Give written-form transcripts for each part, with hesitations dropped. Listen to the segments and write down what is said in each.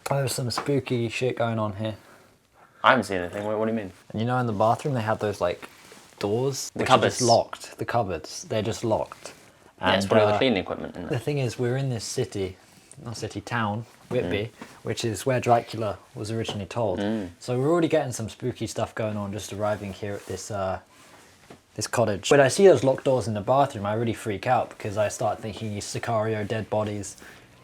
There's some spooky shit going on here. I haven't seen anything. What do you mean? And you know, in the bathroom they have those like doors, The which cupboards. are just locked. The cupboards, they're just locked. Yeah, it's probably all the cleaning equipment in The there. thing is, we're in this town, Whitby, which is where Dracula was originally told. So we're already getting some spooky stuff going on just arriving here at this this cottage. When I see those locked doors in the bathroom, I really freak out because I start thinking these Sicario dead bodies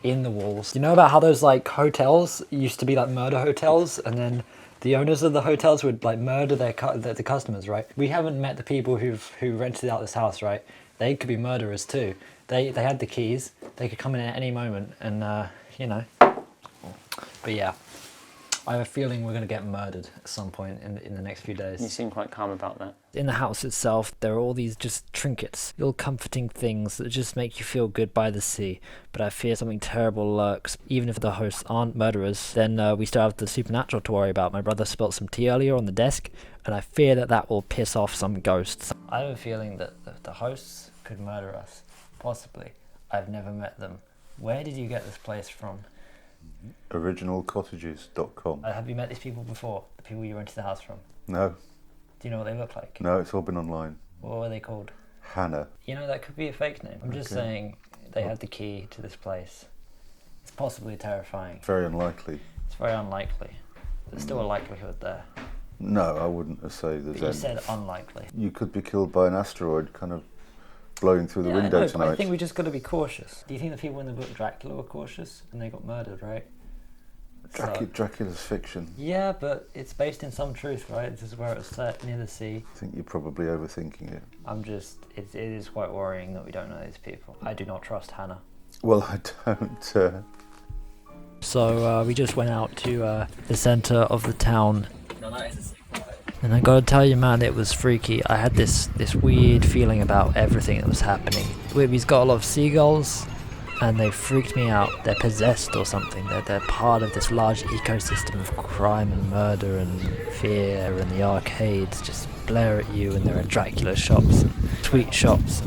in the walls. You know about how those like hotels used to be like murder hotels, and then the owners of the hotels would like murder the customers, right? We haven't met the people who rented out this house, right? They could be murderers too. They had the keys. They could come in at any moment, and you know. But yeah, I have a feeling we're gonna get murdered at some point in the next few days. You seem quite calm about that. In the house itself, there are all these just trinkets, little comforting things that just make you feel good by the sea. But I fear something terrible lurks. Even if the hosts aren't murderers, then we still have the supernatural to worry about. My brother spilt some tea earlier on the desk, and I fear that will piss off some ghosts. I have a feeling that the hosts could murder us. Possibly. I've never met them. Where did you get this place from? Originalcottages.com. Have you met these people before? The people you rented the house from? No, Do you know what they look like? no, it's all been online. What were they called? Hannah. You know, that could be a fake name. I'm just Okay. saying they had the key to this place. It's possibly terrifying. Very unlikely. It's very unlikely. There's still a likelihood there. No, I wouldn't say But there's you any. said unlikely. You could be killed by an asteroid kind of blowing through the Yeah, I window know, but tonight. I think we just got to be cautious. Do you think the people in the book Dracula were cautious and they got murdered, right? So- Dracula's fiction. yeah, but it's based in some truth, right? This is where it was set, near the sea. I think you're probably overthinking it. It is quite worrying that we don't know these people. I do not trust Hannah. Well, I don't. So we just went out to the centre of the town. And I gotta tell you, man, it was freaky. I had this weird feeling about everything that was happening. Whitby's got a lot of seagulls, and they freaked me out. They're possessed or something. They're part of this large ecosystem of crime and murder and fear, and the arcades just blare at you, and there are Dracula shops and sweet shops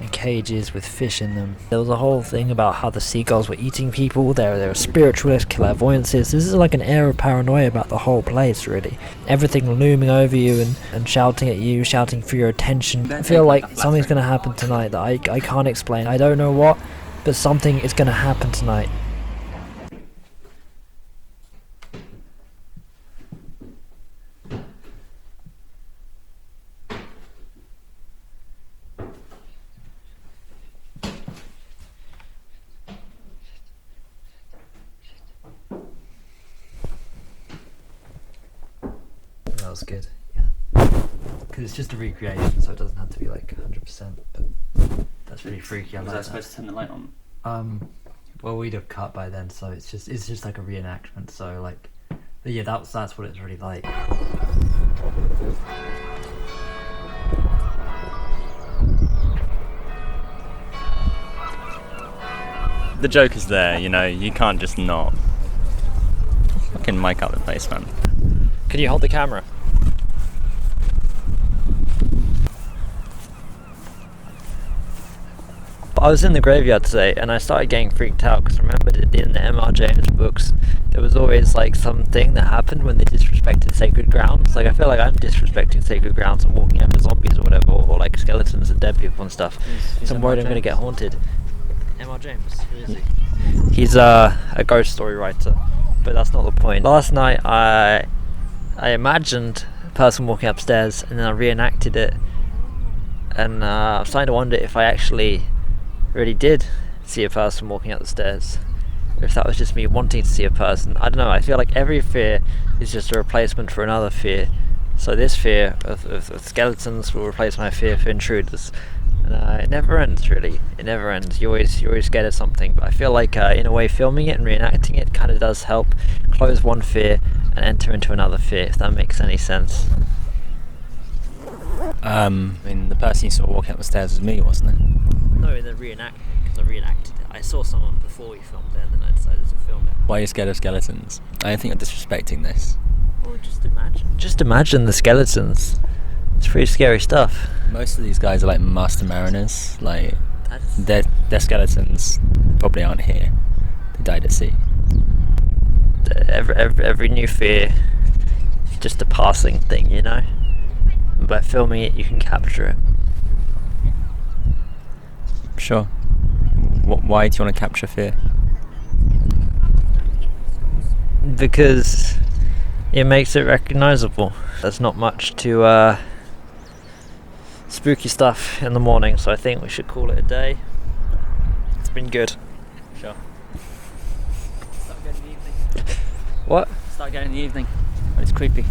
and cages with fish in them. There was a whole thing about how the seagulls were eating people. There were spiritualists, clairvoyances. This is like an air of paranoia about the whole place, really. Everything looming over you and shouting at you, shouting for your attention. I feel like something's going to happen tonight that I can't explain. I don't know what, but something is going to happen tonight. That was good, yeah. Because it's just a recreation, so it doesn't have to be like 100%, but that's really freaky. I Was like I supposed to turn the light on? that. Well, we'd have cut by then, so it's just like a reenactment. So like, but yeah, that's what it's really like. The joke is there, you know, you can't just not. Fucking mic up the place, man. Can you hold the camera? I was in the graveyard today and I started getting freaked out because I remembered in the M.R. James books there was always like something that happened when they disrespected sacred grounds. Like I feel like I'm disrespecting sacred grounds and walking over zombies or whatever, or like skeletons and dead people and stuff. So I'm worried I'm going to get haunted. M.R. James, who is he? He's a ghost story writer, but that's not the point. Last night I imagined a person walking upstairs and then I reenacted it, and I'm starting to wonder if I actually really did see a person walking up the stairs, or if that was just me wanting to see a person. I don't know, I feel like every fear is just a replacement for another fear. So this fear of skeletons will replace my fear for intruders. And it never ends, really. It never ends. You're always scared of something. But I feel like in a way filming it and reenacting it kind of does help close one fear and enter into another fear, if that makes any sense. I mean, the person you saw walking up the stairs was me, wasn't it? No, in the reenactment, because I reenacted it. I saw someone before we filmed it, and then I decided to film it. Why are you scared of skeletons? I don't think you're disrespecting this. Well, just imagine. Just imagine the skeletons. It's pretty scary stuff. Most of these guys are like master mariners. Like, That is... their skeletons probably aren't here. They died at sea. every new fear is just a passing thing, you know. And by filming it, you can capture it. Sure. Why do you want to capture fear? Because it makes it recognizable. There's not much to spooky stuff in the morning, so I think we should call it a day. It's been good. Sure. What? Start again in the evening. When it's creepy.